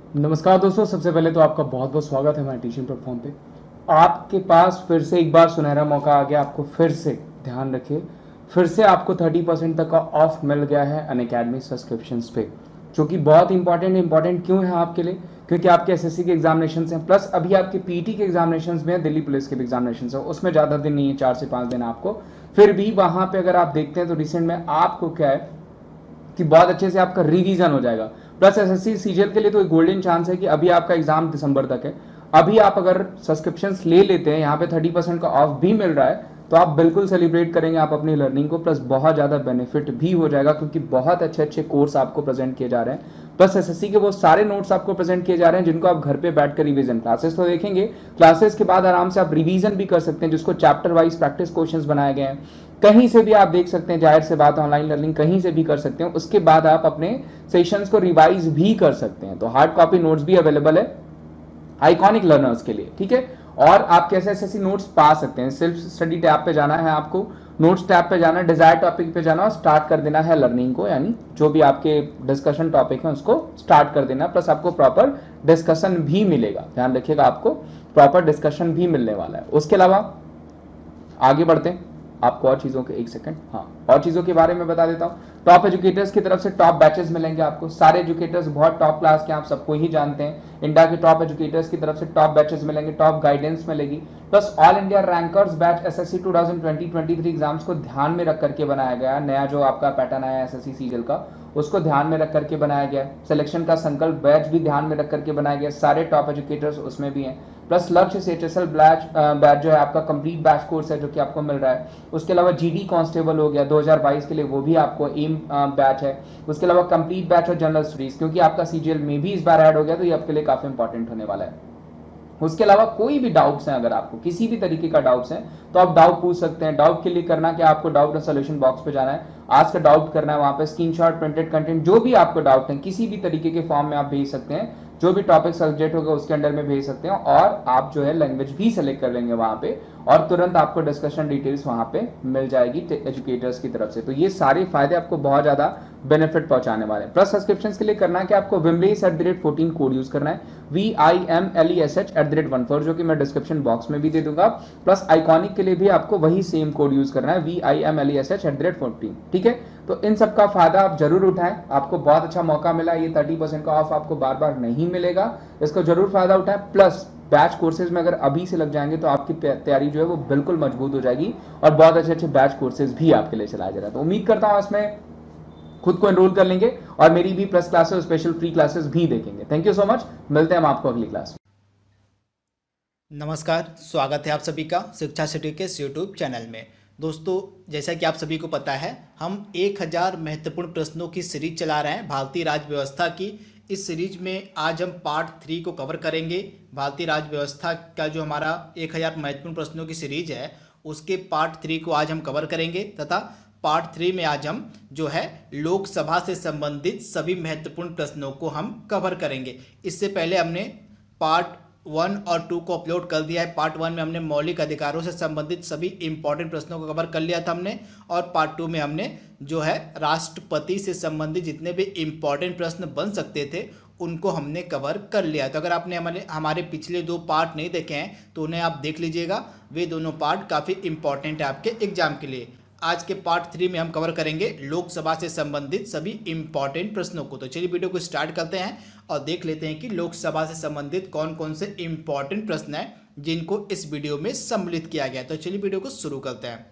नमस्कार दोस्तों, सबसे पहले तो आपका बहुत बहुत स्वागत है हमारे टीचिंग प्लेटफॉर्म पे। आपके पास फिर से एक बार सुनहरा मौका आ गया। आपको फिर से ध्यान रखिए, फिर से आपको 30% तक का ऑफ मिल गया है अनअकैडमी सब्सक्रिप्शंस पे, जो कि बहुत इंपॉर्टेंट क्यों है आपके लिए? क्योंकि आपके एसएससी के एग्जामिनेशन हैं, प्लस अभी आपके पीटी के एग्जामिनेशन में है, दिल्ली पुलिस के भी एग्जामिनेशन है। उसमें ज़्यादा दिन नहीं है, 4 से 5 दिन आपको। फिर भी वहाँ पे अगर आप देखते हैं तो रिसेंट में आपको क्या है कि बहुत अच्छे से आपका रिवीजन हो जाएगा। प्लस एसएससी सीजीएल के लिए तो एक गोल्डन चांस है कि अभी आपका एग्जाम दिसंबर तक है। अभी आप अगर सब्सक्रिप्शन ले लेते हैं, यहाँ पे 30% का ऑफ भी मिल रहा है, तो आप बिल्कुल सेलिब्रेट करेंगे आप अपनी लर्निंग को। प्लस बहुत ज़्यादा बेनिफिट भी हो जाएगा, क्योंकि बहुत अच्छे अच्छे कोर्स आपको प्रेजेंट किए जा रहे हैं। प्लस एसएससी के वो सारे नोट्स आपको प्रेजेंट किए जा रहे हैं जिनको आप घर पे बैठकर रिवीजन, क्लासेस तो देखेंगे, क्लासेस के बाद आराम से आप रिवीजन भी कर सकते हैं, जिसको चैप्टर वाइज प्रैक्टिस क्वेश्चंस बनाए गए हैं। कहीं से भी आप देख सकते हैं, जाहिर से बात ऑनलाइन लर्निंग कहीं से भी कर सकते हैं। उसके बाद आप अपने सेशंस को रिवाइज भी कर सकते हैं। तो हार्ड कॉपी नोट्स भी अवेलेबल है आइकॉनिक लर्नर्स के लिए, ठीक है। और आप कैसे ऐसे नोट्स पा सकते हैं? सेल्फ स्टडी टैब पे जाना है आपको, नोट्स टैब पे जाना है, डिजायर टॉपिक पे जाना और स्टार्ट कर देना है लर्निंग को, यानी जो भी आपके डिस्कशन टॉपिक है उसको स्टार्ट कर देना। प्लस आपको प्रॉपर डिस्कशन भी मिलेगा, ध्यान रखिएगा, आपको प्रॉपर डिस्कशन भी मिलने वाला है। उसके अलावा आगे बढ़ते हैं, आपको और चीज़ों के, एक सेकंड, हाँ, और चीज़ों के बारे में बता देता हूँ। टॉप एजुकेटर्स की तरफ से टॉप बैचेस मिलेंगे आपको। सारे एजुकेटर्स बहुत टॉप क्लास के, आप सबको ही जानते हैं। इंडिया के टॉप एजुकेटर्स की तरफ से टॉप बैचेस मिलेंगे, टॉप गाइडेंस मिलेगी। Plus all India rankers batch SSC 2020-23 exams को ध्यान में रख करके बनाया गया है। नया जो आपका पैटर्न आया है एसएससी सीजीएल का, उसको ध्यान में रख करके बनाया गया है। सिलेक्शन का संकल्प बैच भी ध्यान में रख करके बनाया गया है। सारे टॉप एजुकेटर्स उसमें भी हैं। प्लस लक्ष्य से एचएसएल बैच जो है आपका कंप्लीट बैच कोर्स है, जो कि आपको मिल रहा है। उसके अलावा जीडी कांस्टेबल हो गया 2022 के लिए, वो भी आपको एम बैच है। उसके अलावा कंप्लीट बैच और जनरल स्टडीज, क्योंकि आपका सीजीएल में भी इस बार ऐड हो गया, तो ये आपके लिए काफी इंपॉर्टेंट होने वाला है। उसके अलावा कोई भी डाउट्स हैं, अगर आपको किसी भी तरीके का डाउट्स हैं तो आप डाउट पूछ सकते हैं। डाउट के लिए करना क्या, आपको डाउट और सोल्यूशन बॉक्स पे जाना है, आज का डाउट करना है, वहां पे स्क्रीनशॉट, प्रिंटेड कंटेंट, जो भी आपको डाउट है किसी भी तरीके के फॉर्म में आप भेज सकते हैं। जो भी टॉपिक सब्जेक्ट होगा उसके अंडर में भेज सकते हैं, और आप जो है लैंग्वेज भी सेलेक्ट कर लेंगे वहां पे, और तुरंत आपको डिस्कशन डिटेल्स वहां पे मिल जाएगी एजुकेटर्स की तरफ से। तो ये सारे फायदे आपको बहुत ज्यादा बेनिफिट पहुंचाने वाले हैं। प्लस सब्सक्रिप्शन के लिए करना है कि आपको विमलेस@14 कोड यूज करना है, VIMLESH@14, जो कि मैं डिस्क्रिप्शन बॉक्स में भी दे दूंगा। प्लस आइकॉनिक के लिए भी आपको वही सेम कोड यूज करना है, VIMLESH@14, ठीक है। तो इन सब का फायदा आप जरूर उठाएं, आपको बहुत अच्छा मौका मिला। ये 30% का ऑफ आपको बार बार नहीं मिलेगा, इसका जरूर फायदा उठाएं। प्लस बैच कोर्सेज में अगर अभी से लग जाएंगे तो आपकी तैयारी जो है वो बिल्कुल मजबूत हो जाएगी, और बहुत अच्छे अच्छे बैच कोर्सेज भी आपके लिए चलाया जा रहा है। तो उम्मीद करता हूं इसमें खुद को एनरोल कर लेंगे, और मेरी भी plus classes, special free classes भी देखेंगे। थैंक यू सो मच, मिलते हैं हम आपको अगली क्लास। नमस्कार, स्वागत है आप सभी का शिक्षा सिटी के यूट्यूब चैनल में। दोस्तों, जैसा कि आप सभी को पता है, हम 1000 महत्वपूर्ण प्रश्नों की सीरीज चला रहे हैं भारतीय राज्य व्यवस्था की। इस सीरीज में आज हम पार्ट 3 को कवर करेंगे। भारतीय राज्य व्यवस्था का जो हमारा 1000 महत्वपूर्ण प्रश्नों की सीरीज है, उसके पार्ट 3 को आज हम कवर करेंगे, तथा पार्ट 3 में आज हम जो है लोकसभा से संबंधित सभी महत्वपूर्ण प्रश्नों को हम कवर करेंगे। इससे पहले हमने पार्ट 1 और 2 को अपलोड कर दिया है। पार्ट 1 में हमने मौलिक अधिकारों से संबंधित सभी इंपॉर्टेंट प्रश्नों को कवर कर लिया था हमने, और पार्ट 2 में हमने जो है राष्ट्रपति से संबंधित जितने भी इंपॉर्टेंट प्रश्न बन सकते थे उनको हमने कवर कर लिया। तो अगर आपने हमारे पिछले 2 पार्ट नहीं देखे हैं तो उन्हें आप देख लीजिएगा, वे दोनों पार्ट काफ़ी इंपॉर्टेंट है आपके एग्जाम के लिए। आज के पार्ट 3 में हम कवर करेंगे लोकसभा से संबंधित सभी इंपॉर्टेंट प्रश्नों को। तो चलिए वीडियो को स्टार्ट करते हैं और देख लेते हैं कि लोकसभा से संबंधित कौन कौन से इंपॉर्टेंट प्रश्न हैं जिनको इस वीडियो में सम्मिलित किया गया है। तो चलिए वीडियो को शुरू करते हैं।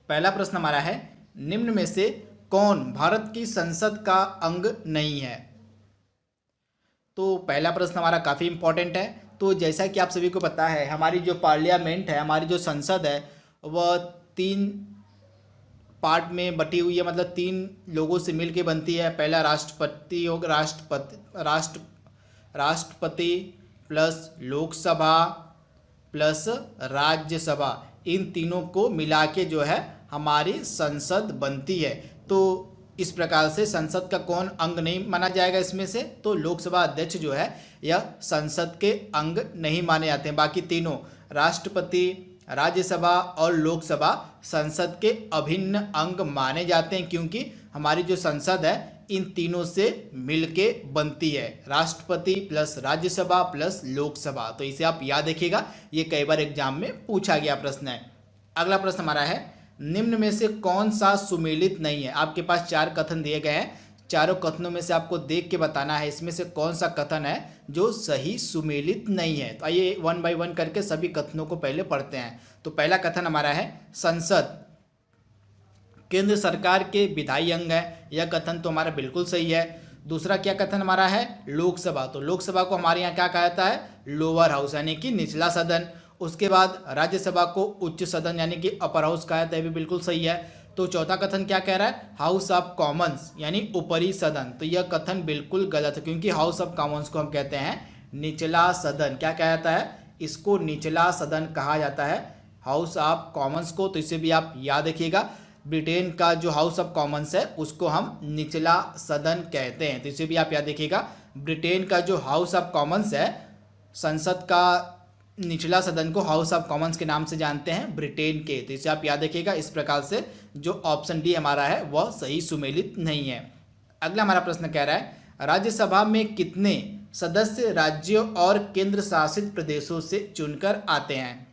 पहला प्रश्न हमारा है, निम्न में से कौन भारत की संसद का अंग नहीं है? तो पहला प्रश्न हमारा काफ़ी इंपॉर्टेंट है। तो जैसा कि आप सभी को पता है, हमारी जो पार्लियामेंट है, हमारी जो संसद है, वह 3 पार्ट में बटी हुई है, मतलब 3 लोगों से मिलके बनती है। पहला राष्ट्रपति होगा, राष्ट्रपति प्लस लोकसभा प्लस राज्यसभा, इन तीनों को मिला के जो है हमारी संसद बनती है। तो इस प्रकार से संसद का कौन अंग नहीं माना जाएगा इसमें से? तो लोकसभा अध्यक्ष जो है यह संसद के अंग नहीं माने जाते हैं। बाकी तीनों, राष्ट्रपति, राज्यसभा और लोकसभा, संसद के अभिन्न अंग माने जाते हैं, क्योंकि हमारी जो संसद है इन तीनों से मिलके बनती है, राष्ट्रपति प्लस राज्यसभा प्लस लोकसभा। तो इसे आप याद रखिएगा, ये कई बार एग्जाम में पूछा गया प्रश्न है। अगला प्रश्न हमारा है, निम्न में से कौन सा सुमेलित नहीं है। आपके पास 4 कथन दिए गए हैं, चारों कथनों में से आपको देख के बताना है इसमें से कौन सा कथन है जो सही सुमेलित नहीं है। तो आइए 1 बाय 1 करके सभी कथनों को पहले पढ़ते हैं। तो पहला कथन हमारा है, संसद केंद्र सरकार के विधायी अंग है। यह कथन तो हमारा बिल्कुल सही है। दूसरा क्या कथन हमारा है, लोकसभा। तो लोकसभा को हमारे यहाँ क्या कहा जाता है, लोअर हाउस यानी कि निचला सदन। उसके बाद राज्यसभा को उच्च सदन यानी कि अपर हाउस कहा जाता है, भी बिल्कुल सही है। तो चौथा कथन क्या कह रहा है, हाउस ऑफ कॉमन्स यानी ऊपरी सदन। तो यह कथन बिल्कुल गलत है, क्योंकि हाउस ऑफ कॉमन्स को हम कहते हैं निचला सदन। क्या कहा जाता है, इसको निचला सदन कहा जाता है, हाउस ऑफ कॉमन्स को। तो इसे भी आप याद रखिएगा, ब्रिटेन का जो हाउस ऑफ कॉमन्स है उसको हम निचला सदन कहते हैं। तो इसे भी आप याद रखिएगा, ब्रिटेन का जो हाउस ऑफ कॉमन्स है, संसद का निचला सदन को हाउस ऑफ कॉमन्स के नाम से जानते हैं ब्रिटेन के। तो इसे आप याद रखिएगा। इस प्रकार से जो ऑप्शन डी हमारा है वह सही सुमेलित नहीं है। अगला हमारा प्रश्न कह रहा है, राज्यसभा में कितने सदस्य राज्यों और केंद्र शासित प्रदेशों से चुनकर आते हैं।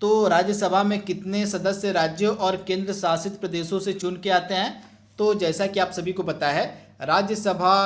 तो राज्यसभा में कितने सदस्य राज्यों और केंद्र शासित प्रदेशों से चुन के आते हैं। तो जैसा कि आप सभी को पता है, राज्यसभा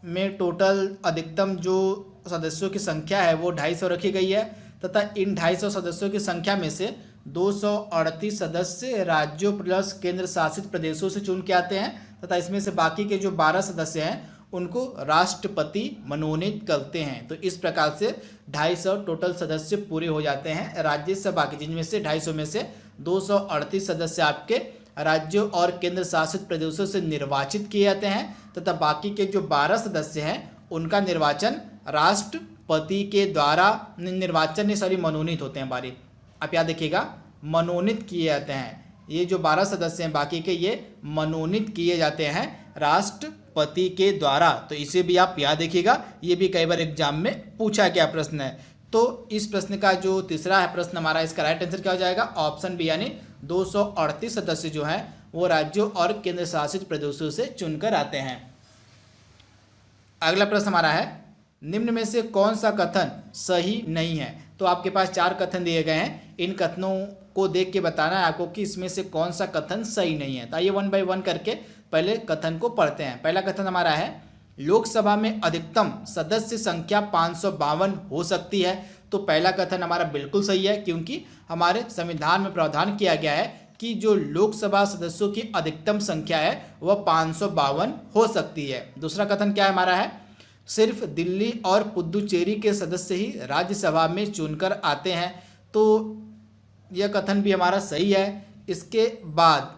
में टोटल अधिकतम जो सदस्यों की संख्या है वो 250 रखी गई है, तथा इन 250 सदस्यों की संख्या में से 238 सदस्य राज्यों प्लस केंद्र शासित प्रदेशों से चुन के आते हैं, तथा इसमें से बाकी के जो 12 सदस्य हैं उनको राष्ट्रपति मनोनीत करते हैं। तो इस प्रकार से 250 टोटल सदस्य पूरे हो जाते हैं राज्यसभा के, जिनमें से 250 में से 238 सदस्य आपके राज्यों और केंद्र शासित प्रदेशों से निर्वाचित किए जाते हैं, तथा बाकी के जो 12 सदस्य हैं उनका निर्वाचन राष्ट्रपति के द्वारा मनोनीत होते हैं। बारी आप याद देखिएगा, मनोनीत किए जाते हैं। ये जो 12 सदस्य हैं बाकी के, ये मनोनीत किए जाते हैं राष्ट्रपति के द्वारा। तो इसे भी आप याद रखिएगा, ये भी कई बार एग्जाम में पूछा गया प्रश्न है। तो इस प्रश्न का जो तीसरा है प्रश्न हमारा, इसका राइट आंसर क्या हो जाएगा, ऑप्शन बी यानी 238 सदस्य जो हैं वो राज्यों और केंद्र शासित प्रदेशों से चुनकर आते हैं। अगला प्रश्न हमारा है, निम्न में से कौन सा कथन सही नहीं है। तो आपके पास 4 कथन दिए गए हैं, इन कथनों को देख के बताना है आपको कि इसमें से कौन सा कथन सही नहीं है। तो आइए 1 बाय 1 करके पहले कथन को पढ़ते हैं। पहला कथन हमारा है, लोकसभा में अधिकतम सदस्य संख्या 552 हो सकती है। तो पहला कथन हमारा बिल्कुल सही है, क्योंकि हमारे संविधान में प्रावधान किया गया है कि जो लोकसभा सदस्यों की अधिकतम संख्या है वह 552 हो सकती है। दूसरा कथन क्या हमारा है, सिर्फ दिल्ली और पुदुचेरी के सदस्य ही राज्यसभा में चुनकर आते हैं। तो यह कथन भी हमारा सही है। इसके बाद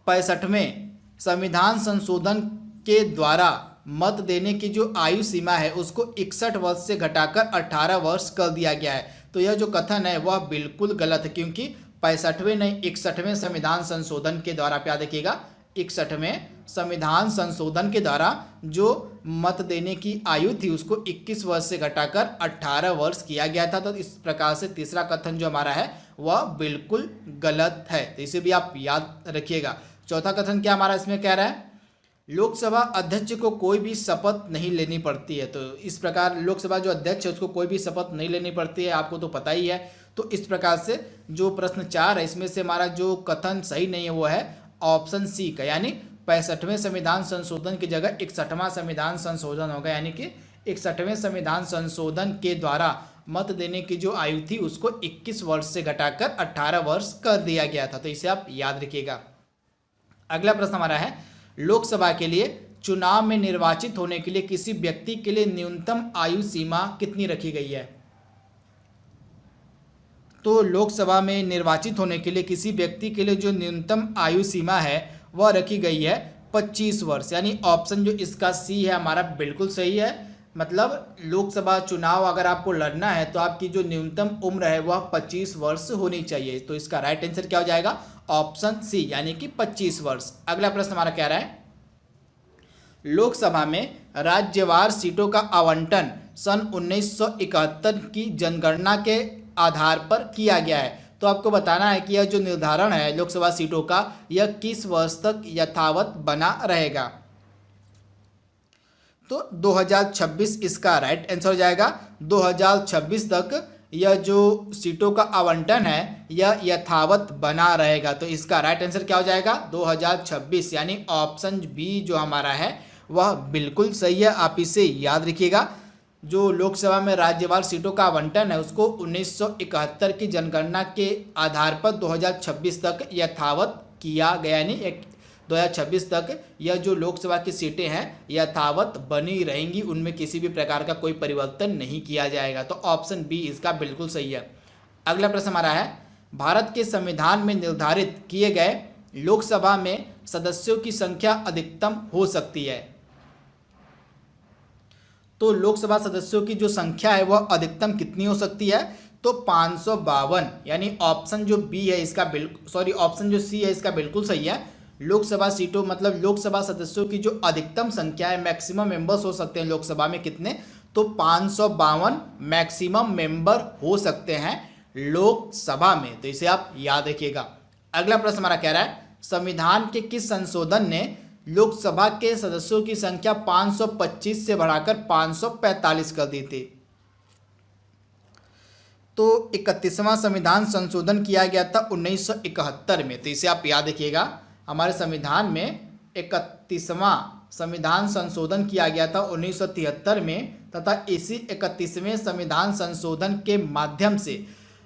65वें संविधान संशोधन के द्वारा मत देने की जो आयु सीमा है उसको 61 वर्ष से घटाकर 18 वर्ष कर दिया गया है। तो यह जो कथन है वह बिल्कुल गलत है, क्योंकि 65वें नहीं 61वें संविधान संशोधन के द्वारा, आप याद रखिएगा, 61वें संविधान संशोधन के द्वारा जो मत देने की आयु थी उसको 21 वर्ष से घटाकर 18 वर्ष किया गया था। तो इस प्रकार से तीसरा कथन जो हमारा है वह बिल्कुल गलत है। तो इसे भी आप याद रखिएगा। चौथा कथन क्या हमारा इसमें कह रहा है, लोकसभा अध्यक्ष को कोई भी शपथ नहीं लेनी पड़ती है। तो इस प्रकार लोकसभा जो अध्यक्ष है उसको कोई भी शपथ नहीं लेनी पड़ती है, आपको तो पता ही है। तो इस प्रकार से जो प्रश्न 4 है इसमें से हमारा जो कथन सही नहीं है वो है ऑप्शन सी का, यानी 65वें संविधान संशोधन की जगह 61वां संविधान संशोधन होगा, यानी कि 61वें संविधान संशोधन के द्वारा मत देने की जो आयु थी उसको 21 वर्ष से घटाकर 18 वर्ष कर दिया गया था। तो इसे आप याद रखिएगा। अगला प्रश्न हमारा है, लोकसभा के लिए चुनाव में निर्वाचित होने के लिए किसी व्यक्ति के लिए न्यूनतम आयु सीमा कितनी रखी गई है। तो लोकसभा में निर्वाचित होने के लिए किसी व्यक्ति के लिए जो न्यूनतम आयु सीमा है वह रखी गई है 25 वर्ष, यानी ऑप्शन जो इसका सी है हमारा बिल्कुल सही है। मतलब लोकसभा चुनाव अगर आपको लड़ना है तो आपकी जो न्यूनतम उम्र है वह 25 वर्ष होनी चाहिए। तो इसका राइट आंसर क्या हो जाएगा, ऑप्शन सी यानी कि 25 वर्ष। अगला प्रश्न हमारा कह रहा है, लोकसभा में राज्यवार सीटों का आवंटन सन 1971 की जनगणना के आधार पर किया गया है। तो आपको बताना है कि यह जो निर्धारण है लोकसभा सीटों का, यह किस वर्ष तक यथावत बना रहेगा। तो 2026 इसका राइट आंसर हो जाएगा। 2026 तक यह जो सीटों का आवंटन है यह यथावत बना रहेगा। तो इसका राइट आंसर क्या हो जाएगा? 2026, यानी ऑप्शन बी जो हमारा है वह बिल्कुल सही है। आप इसे याद रखिएगा। जो लोकसभा में राज्यवार सीटों का आवंटन है उसको 1971 की जनगणना के आधार पर 2026 तक यथावत किया गया, यानी 2026 तक यह जो लोकसभा की सीटें हैं यथावत बनी रहेंगी, उनमें किसी भी प्रकार का कोई परिवर्तन नहीं किया जाएगा। तो ऑप्शन बी इसका बिल्कुल सही है। अगला प्रश्न हमारा है, भारत के संविधान में निर्धारित किए गए लोकसभा में सदस्यों की संख्या अधिकतम हो सकती है। तो लोकसभा सदस्यों की जो संख्या है वह अधिकतम कितनी हो सकती है? तो 552, यानी ऑप्शन जो बी है इसका ऑप्शन जो सी है इसका बिल्कुल सही है। लोकसभा सीटों मतलब लोकसभा सदस्यों की जो अधिकतम संख्या है, मैक्सिमम मेंबर्स हो सकते हैं लोकसभा में कितने? तो 552 मैक्सिमम मेंबर हो सकते हैं लोकसभा में। तो इसे आप याद रखिएगा। अगला प्रश्न हमारा कह रहा है, संविधान के किस संशोधन ने लोकसभा के सदस्यों की संख्या 525 से बढ़ाकर 545 कर दी थी? तो 31वां संविधान संशोधन किया गया था 1971 में। तो इसे आप याद रखिएगा। हमारे संविधान में 31वां संविधान संशोधन किया गया था 1973 में, तथा इसी 31वें संविधान संशोधन के माध्यम से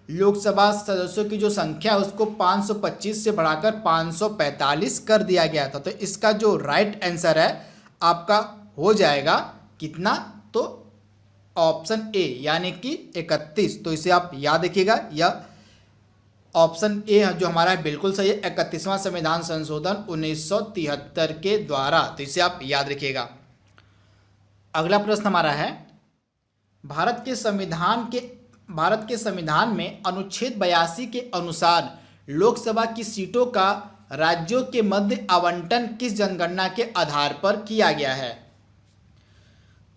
लोकसभा सदस्यों की जो संख्या है उसको 525 से बढ़ाकर 545 कर दिया गया था। तो इसका जो राइट आंसर है आपका हो जाएगा कितना? तो ऑप्शन ए यानी कि 31। तो इसे आप याद रखिएगा। यह ऑप्शन ए जो हमारा है बिल्कुल सही है, 31वां संविधान संशोधन 1973 के द्वारा। तो इसे आप याद रखिएगा। अगला प्रश्न हमारा है, भारत के संविधान में अनुच्छेद 82 के अनुसार लोकसभा की सीटों का राज्यों के मध्य आवंटन किस जनगणना के आधार पर किया गया है?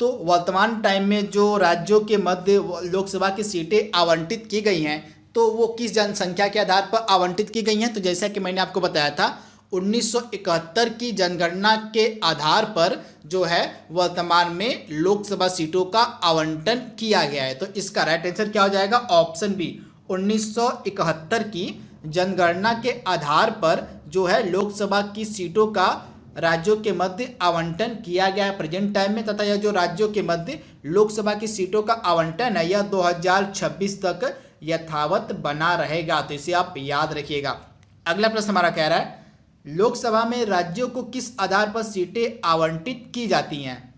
तो वर्तमान टाइम में जो राज्यों के मध्य लोकसभा की सीटें आवंटित की गई हैं तो वो किस जनसंख्या के आधार पर आवंटित की गई हैं? तो जैसा कि मैंने आपको बताया था 1971 की जनगणना के आधार पर जो है वर्तमान में लोकसभा सीटों का आवंटन किया गया है। तो इसका राइट आंसर क्या हो जाएगा? Option B. 1971 की जनगणना के आधार पर जो है लोकसभा की सीटों का राज्यों के मध्य आवंटन किया गया है प्रेजेंट टाइम में, तथा यह जो राज्यों के मध्य लोकसभा की सीटों का आवंटन है यह 2026 तक यथावत बना रहेगा। तो इसे आप याद रखिएगा। अगला प्रश्न हमारा कह रहा है, लोकसभा में राज्यों को किस आधार पर सीटें आवंटित की जाती हैं?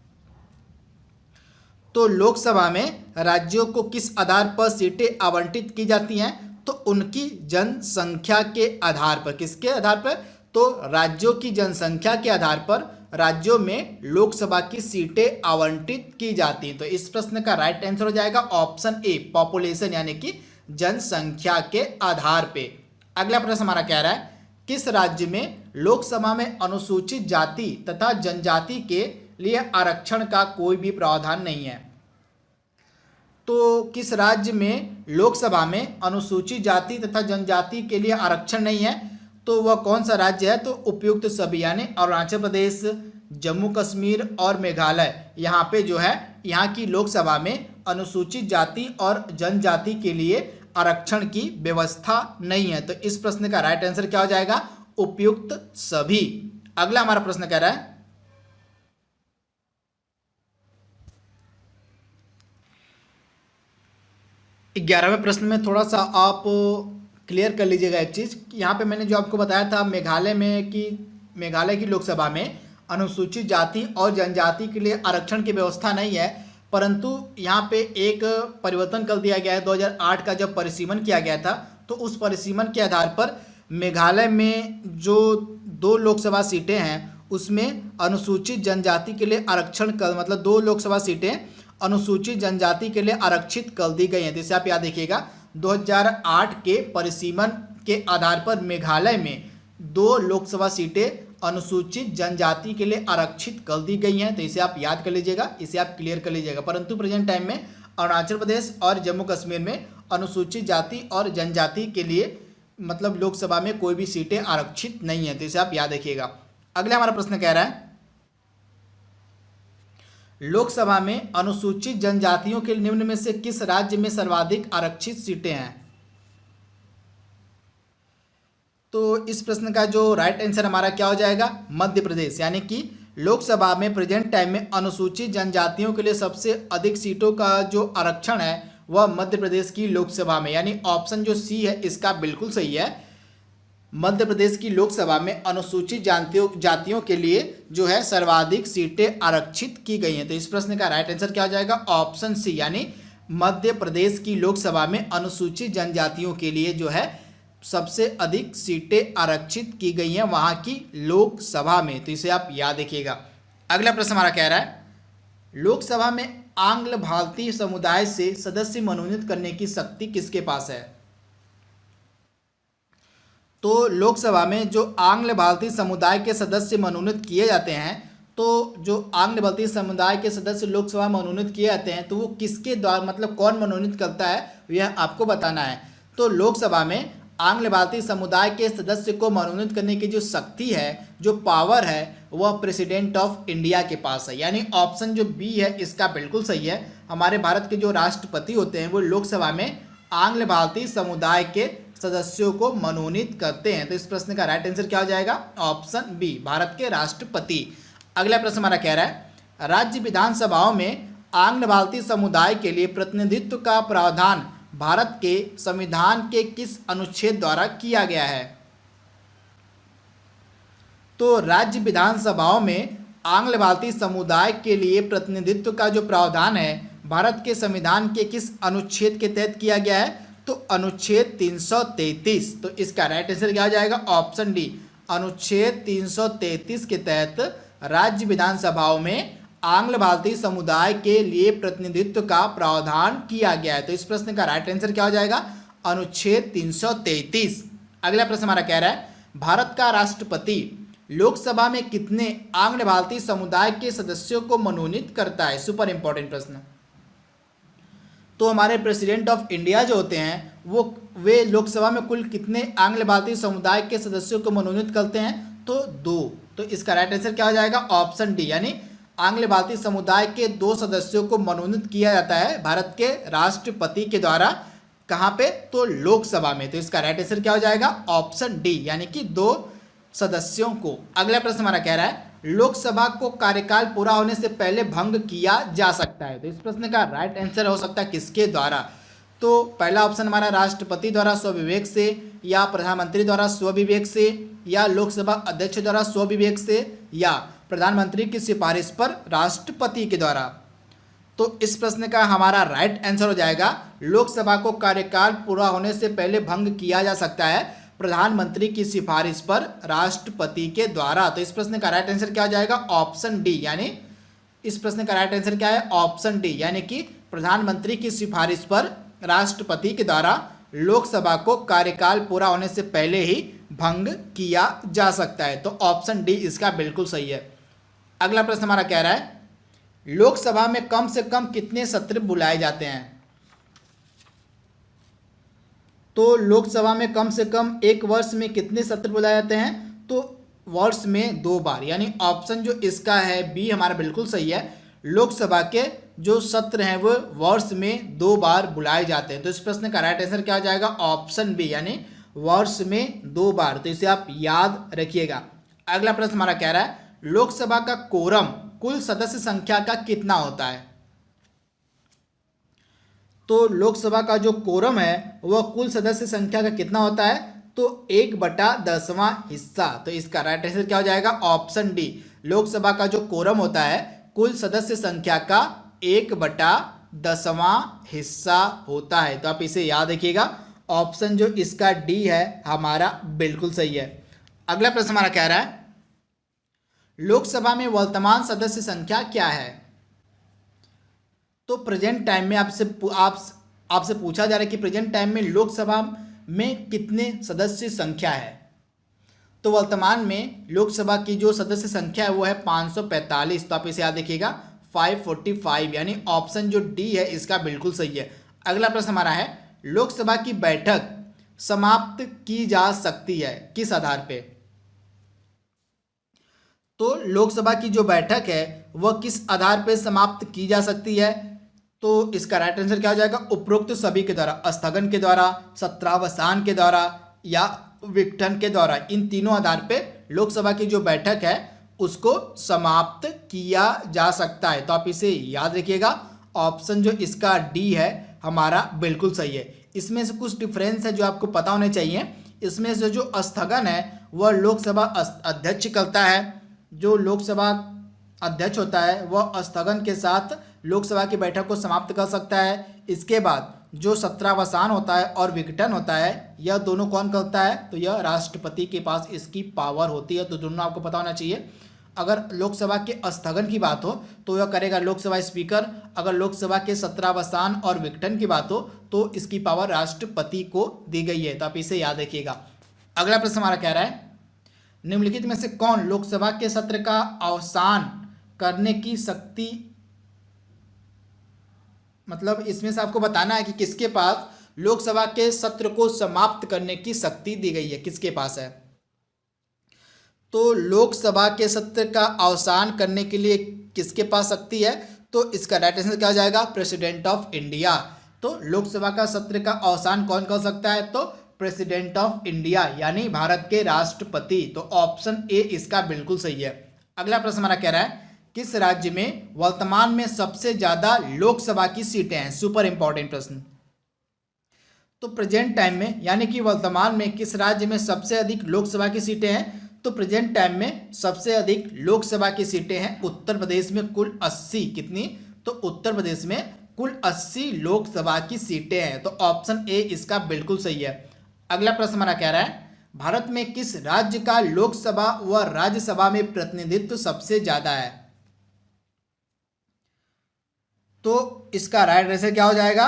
तो लोकसभा में राज्यों को किस आधार पर सीटें आवंटित की जाती हैं? तो उनकी जनसंख्या के आधार पर। किसके आधार पर? तो राज्यों की जनसंख्या के आधार पर राज्यों में लोकसभा की सीटें आवंटित की जाती हैं। तो इस प्रश्न का राइट आंसर हो जाएगा ऑप्शन ए, पॉपुलेशन यानी कि जनसंख्या के आधार पे। अगला प्रश्न हमारा कह रहा है, किस राज्य में लोकसभा में अनुसूचित जाति तथा जनजाति के लिए आरक्षण का कोई भी प्रावधान नहीं है? तो किस राज्य में लोकसभा में अनुसूचित जाति तथा जनजाति के लिए आरक्षण नहीं है? तो वह कौन सा राज्य है? तो उपयुक्त सभी, यानी अरुणाचल प्रदेश, जम्मू कश्मीर और मेघालय, यहाँ पे जो है यहाँ की लोकसभा में अनुसूचित जाति और जनजाति के लिए आरक्षण की व्यवस्था नहीं है। तो इस प्रश्न का राइट आंसर क्या हो जाएगा? उपयुक्त सभी। अगला हमारा प्रश्न कह रहा है, 11वें प्रश्न में थोड़ा सा आप क्लियर कर लीजिएगा एक चीज़। यहाँ पे मैंने जो आपको बताया था मेघालय की लोकसभा में अनुसूचित जाति और जनजाति के लिए आरक्षण की व्यवस्था नहीं है, परंतु यहाँ पे एक परिवर्तन कर दिया गया है। 2008 का जब परिसीमन किया गया था तो उस परिसीमन के आधार पर मेघालय में जो 2 लोकसभा सीटें हैं उसमें अनुसूचित जनजाति के लिए आरक्षण कर मतलब 2 लोकसभा सीटें अनुसूचित जनजाति के लिए आरक्षित कर दी गई हैं। जैसे आप याद रखिएगा 2008 के परिसीमन के आधार पर मेघालय में 2 लोकसभा सीटें अनुसूचित जनजाति के लिए आरक्षित कर दी गई हैं। तो इसे आप याद कर लीजिएगा, इसे आप क्लियर कर लीजिएगा। परंतु प्रेजेंट टाइम में अरुणाचल प्रदेश और जम्मू कश्मीर में अनुसूचित जाति और जनजाति के लिए मतलब लोकसभा में कोई भी सीटें आरक्षित नहीं है, तो इसे आप याद रखिएगा। अगला हमारा प्रश्न कह रहा है लोकसभा में अनुसूचित जनजातियों के निम्न में से किस राज्य में सर्वाधिक आरक्षित सीटें हैं। तो इस प्रश्न का जो राइट आंसर हमारा क्या हो जाएगा, मध्य प्रदेश। यानी कि लोकसभा में प्रेजेंट टाइम में अनुसूचित जनजातियों के लिए सबसे अधिक सीटों का जो आरक्षण है वह मध्य प्रदेश की लोकसभा में, यानी ऑप्शन जो सी है इसका बिल्कुल सही है। मध्य प्रदेश की लोकसभा में अनुसूचित जातियों के लिए जो है सर्वाधिक सीटें आरक्षित की गई हैं। तो इस प्रश्न का राइट आंसर क्या हो जाएगा, ऑप्शन सी, यानी मध्य प्रदेश की लोकसभा में अनुसूचित जनजातियों के लिए जो है सबसे अधिक सीटें आरक्षित की गई हैं वहां की लोकसभा में। तो इसे आप याद रखिएगा। अगला प्रश्न हमारा कह रहा है लोकसभा में आंग्ल भारतीय समुदाय से सदस्य मनोनीत करने की शक्ति किसके पास है। तो लोकसभा में जो आंग्ल भारतीय समुदाय के सदस्य मनोनीत किए जाते हैं, तो जो आंग्ल भारतीय समुदाय के सदस्य लोकसभा में मनोनीत किए जाते हैं तो वो किसके द्वारा मतलब कौन मनोनीत करता है यह आपको बताना है। तो लोकसभा में आंग्ल भारतीय समुदाय के सदस्य को मनोनीत करने की जो शक्ति है, जो पावर है, वह प्रेसिडेंट ऑफ इंडिया के पास है। यानी ऑप्शन जो बी है इसका बिल्कुल सही है। हमारे भारत के जो राष्ट्रपति होते हैं वो लोकसभा में आंग्ल भारतीय समुदाय के सदस्यों को मनोनीत करते हैं। तो इस प्रश्न का राइट आंसर क्या हो जाएगा, ऑप्शन बी, भारत के राष्ट्रपति। अगला प्रश्न हमारा कह रहा है राज्य विधानसभाओं में आंग्ल भारतीय समुदाय के लिए प्रतिनिधित्व का प्रावधान भारत के संविधान के किस अनुच्छेद द्वारा किया गया है। तो राज्य विधानसभाओं में आंग्ल भारतीय समुदाय के लिए प्रतिनिधित्व का जो प्रावधान है भारत के संविधान के किस अनुच्छेद के तहत किया गया है, तो अनुच्छेद 333। तो इसका राइट आंसर क्या हो जाएगा, ऑप्शन डी, अनुच्छेद 333 के तहत राज्य विधानसभाओं में आंग्ल भारतीय समुदाय के लिए प्रतिनिधित्व का प्रावधान किया गया है। तो इस प्रश्न का राइट आंसर क्या हो जाएगा, अनुच्छेद 333। अगला प्रश्न हमारा कह रहा है भारत का राष्ट्रपति लोकसभा में कितने आंग्ल भारतीय समुदाय के सदस्यों को मनोनीत करता है। सुपर इंपॉर्टेंट प्रश्न। तो हमारे प्रेसिडेंट ऑफ इंडिया जो होते हैं वे लोकसभा में कुल कितने आंग्ल भारतीय समुदाय के सदस्यों को मनोनीत करते हैं, तो 2। तो इसका राइट आंसर क्या हो जाएगा, ऑप्शन डी, यानी आंग्ल भारतीय समुदाय के 2 सदस्यों को मनोनीत किया जाता है भारत के राष्ट्रपति के द्वारा। कहाँ पे, तो लोकसभा में। तो इसका राइट आंसर क्या हो जाएगा, ऑप्शन डी, यानी कि 2 सदस्यों को। अगला प्रश्न हमारा कह रहा है लोकसभा को कार्यकाल पूरा होने से पहले भंग किया जा सकता है। तो इस प्रश्न का राइट आंसर हो सकता है किसके द्वारा। तो पहला ऑप्शन हमारा राष्ट्रपति द्वारा स्वविवेक से, या प्रधानमंत्री द्वारा स्वविवेक से, या लोकसभा अध्यक्ष द्वारा स्वविवेक से, या प्रधानमंत्री की सिफारिश पर राष्ट्रपति के द्वारा। तो इस प्रश्न का हमारा राइट आंसर हो जाएगा लोकसभा को कार्यकाल पूरा होने से पहले भंग किया जा सकता है प्रधानमंत्री की सिफारिश पर राष्ट्रपति के द्वारा। तो इस प्रश्न का राइट आंसर क्या हो जाएगा, ऑप्शन डी, यानी इस प्रश्न का राइट आंसर क्या है, ऑप्शन डी, यानी कि प्रधानमंत्री की सिफारिश पर राष्ट्रपति के द्वारा लोकसभा को कार्यकाल पूरा होने से पहले ही भंग किया जा सकता है। तो ऑप्शन डी इसका बिल्कुल सही है। अगला प्रश्न हमारा कह रहा है लोकसभा में कम से कम कितने सत्र बुलाए जाते हैं। तो लोकसभा में कम से कम एक वर्ष में कितने सत्र बुलाए जाते हैं, तो वर्ष में 2 बार, यानी ऑप्शन जो इसका है बी हमारा बिल्कुल सही है। लोकसभा के जो सत्र हैं वो वर्ष में 2 बार बुलाए जाते हैं। तो इस प्रश्न का राइट आंसर क्या हो जाएगा, ऑप्शन बी, यानी वर्ष में 2 बार। तो इसे आप याद रखिएगा। अगला प्रश्न हमारा कह रहा है लोकसभा का कोरम कुल सदस्य संख्या का कितना होता है। तो लोकसभा का जो कोरम है वह कुल सदस्य संख्या का कितना होता है, तो 1/10वां हिस्सा। तो इसका राइट आंसर क्या हो जाएगा, ऑप्शन डी, लोकसभा का जो कोरम होता है कुल सदस्य संख्या का 1/10वां हिस्सा होता है। तो आप इसे याद रखिएगा। ऑप्शन जो इसका डी है हमारा बिल्कुल सही है। अगला प्रश्न हमारा कह रहा है लोकसभा में वर्तमान सदस्य संख्या क्या है। तो प्रेजेंट टाइम में आपसे पूछा जा रहा है कि प्रेजेंट टाइम में लोकसभा में कितने सदस्य संख्या है। तो वर्तमान में लोकसभा की जो सदस्य संख्या है वो है 545। तो आप इसे याद रखिएगा 545, यानी ऑप्शन जो डी है इसका बिल्कुल सही है। अगला प्रश्न हमारा है लोकसभा की बैठक समाप्त की जा सकती है, किस आधार पे? तो लोकसभा की जो बैठक है वह किस आधार पे समाप्त की जा सकती है? तो इसका राइट आंसर क्या हो जाएगा? उपरोक्त सभी के द्वारा, स्थगन के द्वारा, सत्रावसान के द्वारा या विघटन के द्वारा, इन तीनों आधार पे लोकसभा की जो बैठक है उसको समाप्त किया जा सकता है। तो आप इसे याद रखिएगा, ऑप्शन जो इसका डी है हमारा बिल्कुल सही है। इसमें से कुछ डिफरेंस है जो आपको पता होने चाहिए। इसमें से जो स्थगन है वह लोकसभा अध्यक्ष करता है। जो लोकसभा अध्यक्ष होता है वह स्थगन के साथ लोकसभा की बैठक को समाप्त कर सकता है। इसके बाद जो सत्रावसान होता है और विघटन होता है, यह दोनों कौन करता है? तो यह राष्ट्रपति के पास इसकी पावर होती है। तो दोनों आपको पता होना चाहिए। अगर लोकसभा के स्थगन की बात हो तो यह करेगा लोकसभा स्पीकर। अगर लोकसभा के सत्रावसान और विघटन की बात हो तो इसकी पावर राष्ट्रपति को दी गई है। तो आप इसे याद रखिएगा। अगला प्रश्न हमारा कह रहा है, निम्नलिखित में से कौन लोकसभा के सत्र का अवसान करने की शक्ति, मतलब इसमें से आपको बताना है कि किसके पास लोकसभा के सत्र को समाप्त करने की शक्ति दी गई है, किसके पास है? तो लोकसभा के सत्र का अवसान करने के लिए किसके पास शक्ति है? तो इसका राइट आंसर क्या हो जाएगा? President of India. तो लोकसभा का सत्र का अवसान कौन कर सकता है? तो प्रेसिडेंट ऑफ इंडिया यानी भारत के राष्ट्रपति। तो ऑप्शन ए इसका बिल्कुल सही है। अगला प्रश्न हमारा कह रहा है, किस राज्य में वर्तमान में सबसे ज्यादा लोकसभा की सीटें हैं? सुपर इंपॉर्टेंट प्रश्न। तो प्रेजेंट टाइम में यानी कि वर्तमान में किस राज्य में सबसे अधिक लोकसभा की सीटें हैं? तो प्रेजेंट टाइम में सबसे अधिक लोकसभा की सीटें हैं उत्तर प्रदेश में, कुल 80। कितनी? तो उत्तर प्रदेश में कुल 80 लोकसभा की सीटें हैं। तो ऑप्शन ए इसका बिल्कुल सही है। अगला प्रश्न हमारा कह रहा है, भारत में किस राज्य का लोकसभा व राज्यसभा में प्रतिनिधित्व सबसे ज्यादा है? तो इसका राइट आंसर क्या हो जाएगा?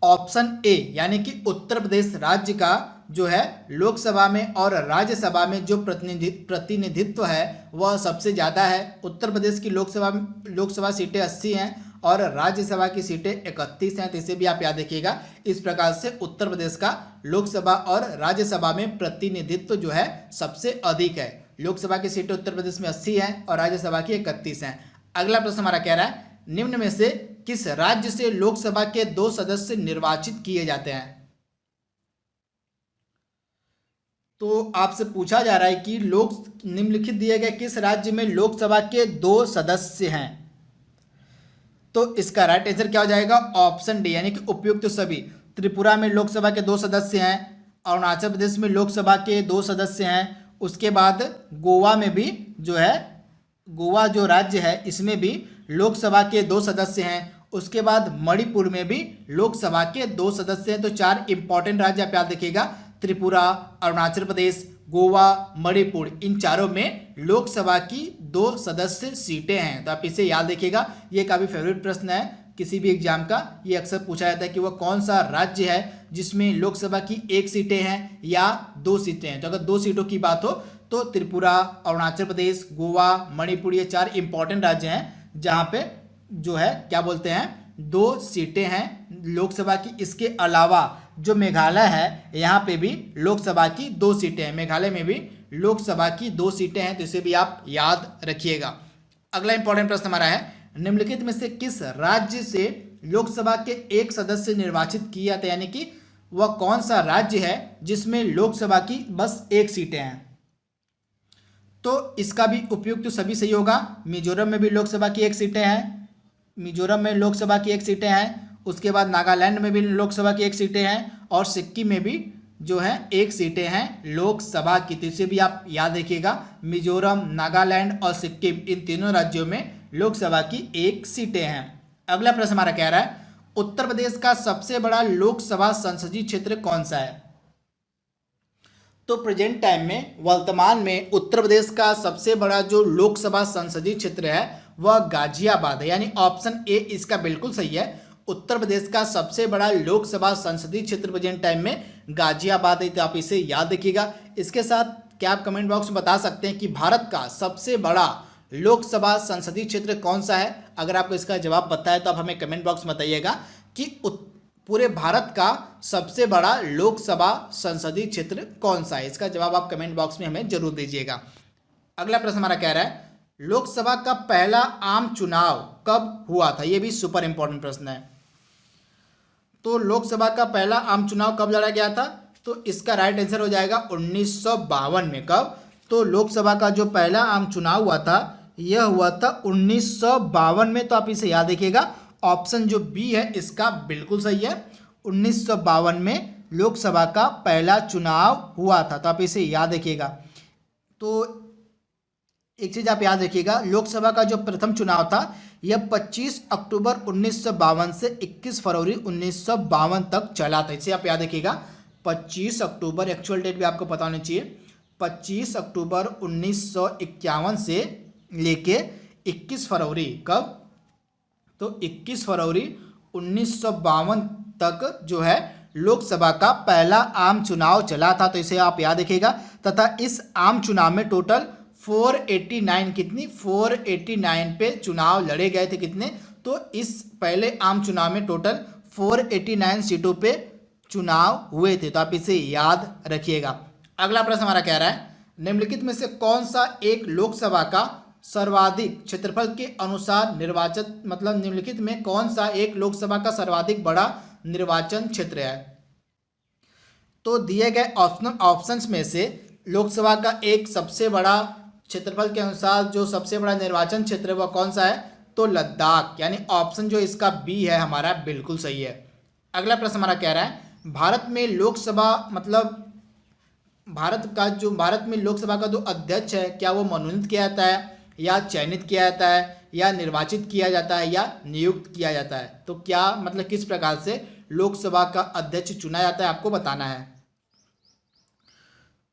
ऑप्शन ए यानी कि उत्तर प्रदेश राज्य का जो है लोकसभा में और राज्यसभा में जो प्रतिनिधित्व है वह सबसे ज़्यादा है। उत्तर प्रदेश की लोकसभा सीटें 80 हैं और राज्यसभा की सीटें 31 हैं। तो इसे भी आप याद रखिएगा। इस प्रकार से उत्तर प्रदेश का लोकसभा और राज्यसभा में प्रतिनिधित्व जो है सबसे अधिक है। लोकसभा की सीटें उत्तर प्रदेश में 80 हैं और राज्यसभा की 31 हैं। अगला प्रश्न हमारा कह रहा है, निम्न में से किस राज्य से लोकसभा के 2 सदस्य निर्वाचित किए जाते हैं? तो आपसे पूछा जा रहा है कि निम्नलिखित दिए गए किस राज्य में लोकसभा के 2 सदस्य हैं? तो इसका राइट आंसर क्या हो जाएगा? ऑप्शन डी यानी कि उपयुक्त सभी। त्रिपुरा में लोकसभा के 2 सदस्य हैं, अरुणाचल प्रदेश में लोकसभा के 2 सदस्य हैं, उसके बाद गोवा में भी जो है, गोवा जो राज्य है इसमें भी लोकसभा के 2 सदस्य हैं, उसके बाद मणिपुर में भी लोकसभा के 2 सदस्य हैं। तो 4 इंपॉर्टेंट राज्य आप याद रखिएगा, त्रिपुरा, अरुणाचल प्रदेश, गोवा, मणिपुर, इन चारों में लोकसभा की 2 सदस्य सीटें हैं। तो आप इसे याद रखिएगा। ये काफ़ी फेवरेट प्रश्न है किसी भी एग्जाम का। ये अक्सर पूछा जाता है कि वह कौन सा राज्य है जिसमें लोकसभा की 1 सीटें हैं या 2 सीटें हैं। तो अगर 2 सीटों की बात हो तो त्रिपुरा, अरुणाचल प्रदेश, गोवा, मणिपुर, ये 4 इंपॉर्टेंट राज्य हैं जहाँ पे जो है क्या बोलते हैं 2 सीटें हैं लोकसभा की। इसके अलावा जो मेघालय है यहाँ पे भी लोकसभा की 2 सीटें हैं। मेघालय में भी लोकसभा की 2 सीटें हैं। तो इसे भी आप याद रखिएगा। अगला इंपॉर्टेंट प्रश्न हमारा है, निम्नलिखित में से किस राज्य से लोकसभा के 1 सदस्य निर्वाचित किया जाता है? यानी कि वह कौन सा राज्य है जिसमें लोकसभा की बस 1 सीटें हैं? तो इसका भी उपयुक्त तो सभी सही होगा। मिजोरम में भी लोकसभा की 1 सीटें हैं, मिजोरम में लोकसभा की 1 सीटें हैं, उसके बाद नागालैंड में भी लोकसभा की 1 सीटें हैं और सिक्किम में भी जो है 1 सीटें हैं लोकसभा की। तो इसे भी आप याद रखिएगा। मिजोरम, नागालैंड और सिक्किम, इन तीनों राज्यों में लोकसभा की 1 सीटें हैं। अगला प्रश्न हमारा कह रहा है, उत्तर प्रदेश का सबसे बड़ा लोकसभा संसदीय क्षेत्र कौन सा है? तो प्रेजेंट टाइम में वर्तमान में उत्तर प्रदेश का सबसे बड़ा जो लोकसभा संसदीय क्षेत्र है वह गाजियाबाद है। यानी ऑप्शन ए इसका बिल्कुल सही है। उत्तर प्रदेश का सबसे बड़ा लोकसभा संसदीय क्षेत्र प्रेजेंट टाइम में गाजियाबाद है। तो आप इसे याद रखिएगा। इसके साथ क्या आप कमेंट बॉक्स में बता सकते हैं कि भारत का सबसे बड़ा लोकसभा संसदीय क्षेत्र कौन सा है? अगर आपको इसका जवाब पता है तो आप हमें कमेंट बॉक्स में बताइएगा कि पूरे भारत का सबसे बड़ा लोकसभा संसदीय क्षेत्र कौन सा है? इसका जवाब आप कमेंट बॉक्स में हमें जरूर दीजिएगा। अगला प्रश्न हमारा कह रहा है लोकसभा का पहला आम चुनाव कब हुआ था? यह भी सुपर इंपॉर्टेंट प्रश्न है। तो लोकसभा का पहला आम चुनाव कब लड़ा गया था? तो इसका राइट आंसर हो जाएगा 1952 में। कब? तो लोकसभा का जो पहला आम चुनाव हुआ था यह हुआ था 1952 में। तो आप इसे याद रखिएगा, ऑप्शन जो बी है इसका बिल्कुल सही है। 1952 में लोकसभा का पहला चुनाव हुआ था, तो आप इसे याद रखिएगा। तो एक चीज आप याद रखिएगा, लोकसभा का जो प्रथम चुनाव था यह 25 अक्टूबर 1952 से 21 फरवरी 1952 तक चला था। इसे आप याद रखिएगा, 25 अक्टूबर, एक्चुअल डेट भी आपको पता होनी चाहिए, 25 अक्टूबर 1951 से लेके 21 फरवरी, कब? तो 21 फरवरी 1952 तक जो है लोकसभा का पहला आम चुनाव चला था। तो इसे आप याद रखिएगा। तथा इस आम चुनाव में टोटल 489 कितनी 489 पे चुनाव लड़े गए थे। कितने? तो इस पहले आम चुनाव में टोटल 489 सीटों पे चुनाव हुए थे। तो आप इसे याद रखिएगा। अगला प्रश्न हमारा कह रहा है निम्नलिखित में से कौन सा एक लोकसभा का सर्वाधिक क्षेत्रफल के अनुसार निर्वाचन, मतलब निम्नलिखित में कौन सा एक लोकसभा का सर्वाधिक बड़ा निर्वाचन क्षेत्र है? तो दिए गए ऑप्शंस में से लोकसभा का एक सबसे बड़ा क्षेत्रफल के अनुसार जो सबसे बड़ा निर्वाचन क्षेत्र है वह कौन सा है? तो लद्दाख, यानी ऑप्शन जो इसका बी है हमारा बिल्कुल सही है। अगला प्रश्न हमारा कह रहा है भारत में लोकसभा, मतलब भारत में लोकसभा का जो अध्यक्ष है क्या वो मनोनीत किया जाता है या चयनित किया जाता है या निर्वाचित किया जाता है या नियुक्त किया जाता है? तो क्या मतलब किस प्रकार से लोकसभा का अध्यक्ष चुना जाता है आपको बताना है।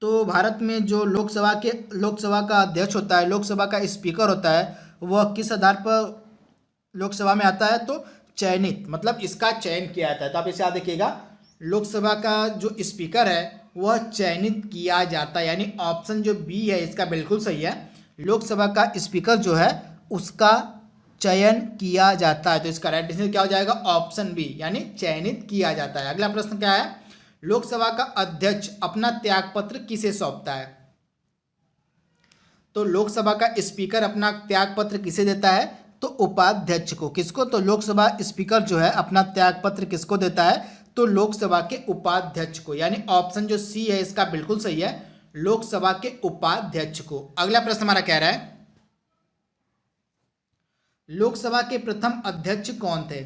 तो भारत में जो लोकसभा का अध्यक्ष होता है, लोकसभा का स्पीकर होता है, वह किस आधार पर लोकसभा में आता है? तो चयनित, मतलब इसका चयन किया जाता है। तो आप इसे याद रखिएगा, लोकसभा का जो स्पीकर है वह चयनित किया जाता है, यानी ऑप्शन जो बी है इसका बिल्कुल सही है। लोकसभा का स्पीकर जो है उसका चयन किया जाता है। तो इसका राइट आंसर क्या हो जाएगा? ऑप्शन बी, यानी चयनित किया जाता है। अगला प्रश्न क्या है लोकसभा का अध्यक्ष अपना त्यागपत्र किसे सौंपता है? तो लोकसभा का स्पीकर अपना त्यागपत्र किसे देता है? तो उपाध्यक्ष को। किसको? तो लोकसभा स्पीकर जो है अपना त्यागपत्र किसको देता है? तो लोकसभा के उपाध्यक्ष को, यानी ऑप्शन जो सी है इसका बिल्कुल सही है, लोकसभा के उपाध्यक्ष को। अगला प्रश्न हमारा कह रहा है लोकसभा के प्रथम अध्यक्ष कौन थे?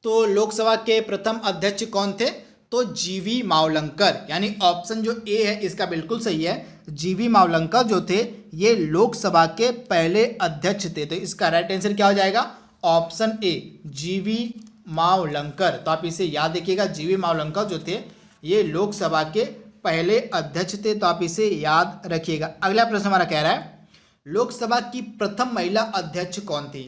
तो लोकसभा के प्रथम अध्यक्ष कौन थे? तो जीवी मावलंकर, यानी ऑप्शन जो ए है इसका बिल्कुल सही है। जीवी मावलंकर जो थे ये लोकसभा के पहले अध्यक्ष थे। तो इसका राइट आंसर क्या हो जाएगा? ऑप्शन ए, जीवी मावलंकर। तो आप इसे याद रखिएगा, जीवी मावलंकर जो थे ये लोकसभा के पहले अध्यक्ष थे। तो आप इसे याद रखिएगा। अगला प्रश्न हमारा कह रहा है लोकसभा की प्रथम महिला अध्यक्ष कौन थी?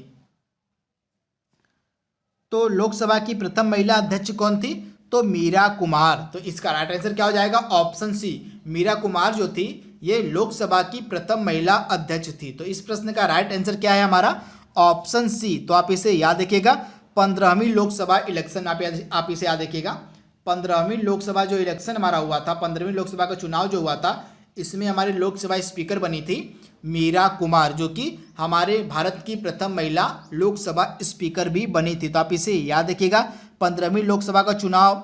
तो लोकसभा की प्रथम महिला अध्यक्ष कौन थी? तो मीरा कुमार। तो इसका राइट आंसर क्या हो जाएगा? ऑप्शन सी, मीरा कुमार जो थी ये लोकसभा की प्रथम महिला अध्यक्ष थी। तो इस प्रश्न का राइट आंसर क्या है हमारा? Option C. तो आप इसे याद रखिएगा, 15वीं लोकसभा इलेक्शन आप इसे याद रखिएगा। 15वीं लोकसभा जो इलेक्शन हमारा हुआ था, 15वीं लोकसभा का चुनाव जो हुआ था, इसमें हमारी लोकसभा स्पीकर बनी थी मीरा कुमार, जो कि हमारे भारत की प्रथम महिला लोकसभा स्पीकर भी बनी थी। तो आप इसे याद रखिएगा। 15वीं लोकसभा का चुनाव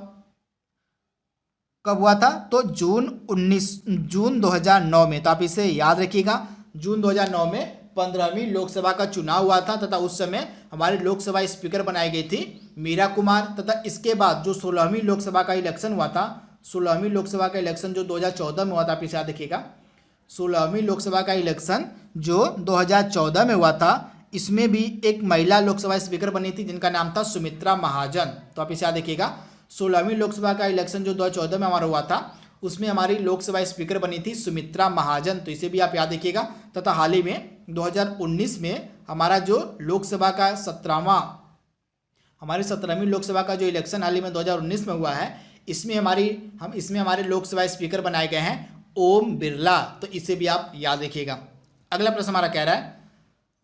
कब हुआ था? तो जून 2009 में। तो आप इसे याद रखिएगा, जून 2009 में 15वीं लोकसभा का चुनाव हुआ था तथा उस समय हमारे लोकसभा स्पीकर बनाई गई थी मीरा कुमार। तथा इसके बाद जो 16वीं लोकसभा का इलेक्शन हुआ था, 16वीं लोकसभा का इलेक्शन जो 2014 में हुआ था, आप इसे याद रखिएगा, 16वीं लोकसभा का इलेक्शन जो 2014 में हुआ था, इसमें भी एक महिला लोकसभा स्पीकर बनी थी जिनका नाम था सुमित्रा महाजन। तो आप इसे याद रखिएगा, 16वीं लोकसभा का इलेक्शन जो 2014 में हमारा हुआ था उसमें हमारी लोकसभा स्पीकर बनी थी सुमित्रा महाजन। तो इसे भी आप याद रखिएगा। तथा हाल ही में 2019 में हमारा जो लोकसभा का 17वीं लोकसभा का जो इलेक्शन हाल ही में 2019 में हुआ है, इसमें हमारे लोकसभा स्पीकर बनाए गए हैं ओम बिरला। तो इसे भी आप याद रखिएगा। अगला प्रश्न हमारा कह रहा है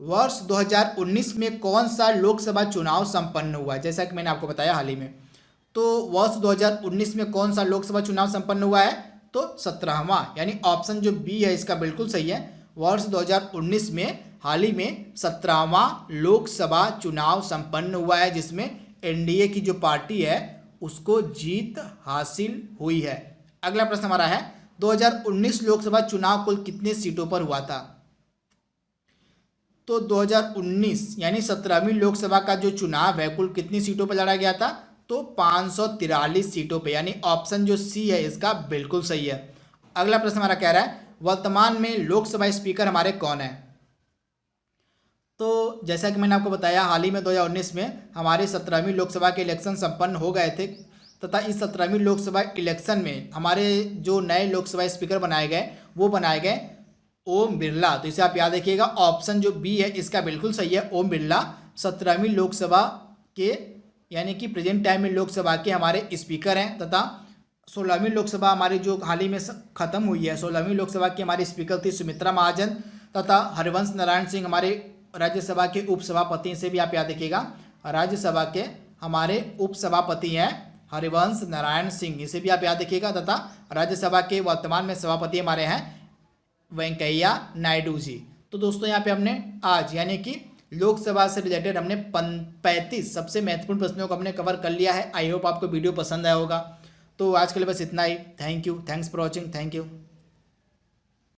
वर्ष 2019 में कौन सा लोकसभा चुनाव संपन्न हुआ? जैसा कि मैंने आपको बताया हाल ही में, तो वर्ष 2019 में कौन सा लोकसभा चुनाव संपन्न हुआ है? तो 17वां, यानी ऑप्शन जो बी है इसका बिल्कुल सही है। वर्ष 2019 में हाल ही में 17वां लोकसभा चुनाव संपन्न हुआ है, जिसमें एनडीए की जो पार्टी है उसको जीत हासिल हुई है। अगला प्रश्न हमारा है 2019 लोकसभा चुनाव कुल कितने सीटों पर हुआ था? तो 2019 यानी 17वीं लोकसभा का जो चुनाव है कुल कितनी सीटों पर लड़ा गया था? तो 543 सीटों पे, यानी ऑप्शन जो सी है इसका बिल्कुल सही है। अगला प्रश्न हमारा कह रहा है वर्तमान में लोकसभा स्पीकर हमारे कौन है? तो जैसा कि मैंने आपको बताया हाल ही में 2019 में हमारे 17वीं लोकसभा के इलेक्शन संपन्न हो गए थे, तथा इस 17वीं लोकसभा इलेक्शन में हमारे जो नए लोकसभा स्पीकर बनाए गए वो बनाए गए ओम बिरला। तो इसे आप याद रखिएगा, ऑप्शन जो बी है इसका बिल्कुल सही है। ओम बिरला 17वीं लोकसभा के यानी कि प्रेजेंट टाइम में लोकसभा के हमारे स्पीकर हैं, तथा 16वीं लोकसभा हमारी जो हाल ही में ख़त्म हुई है 16वीं लोकसभा की हमारी स्पीकर थी सुमित्रा महाजन, तथा हरिवंश नारायण सिंह हमारे राज्यसभा के उपसभापति। से भी आप याद रखिएगा, राज्यसभा के हमारे उपसभापति हैं हरिवंश नारायण सिंह, इसे भी आप याद रखिएगा। तथा राज्यसभा के वर्तमान में सभापति हमारे हैं वेंकैया नायडू जी। तो दोस्तों यहाँ पे हमने आज यानी कि लोकसभा से रिलेटेड हमने 35 सबसे महत्वपूर्ण प्रश्नों को हमने कवर कर लिया है। आई होप आपको वीडियो पसंद आया होगा। तो आज के लिए बस इतना ही। Thank you, thanks for watching, thank you.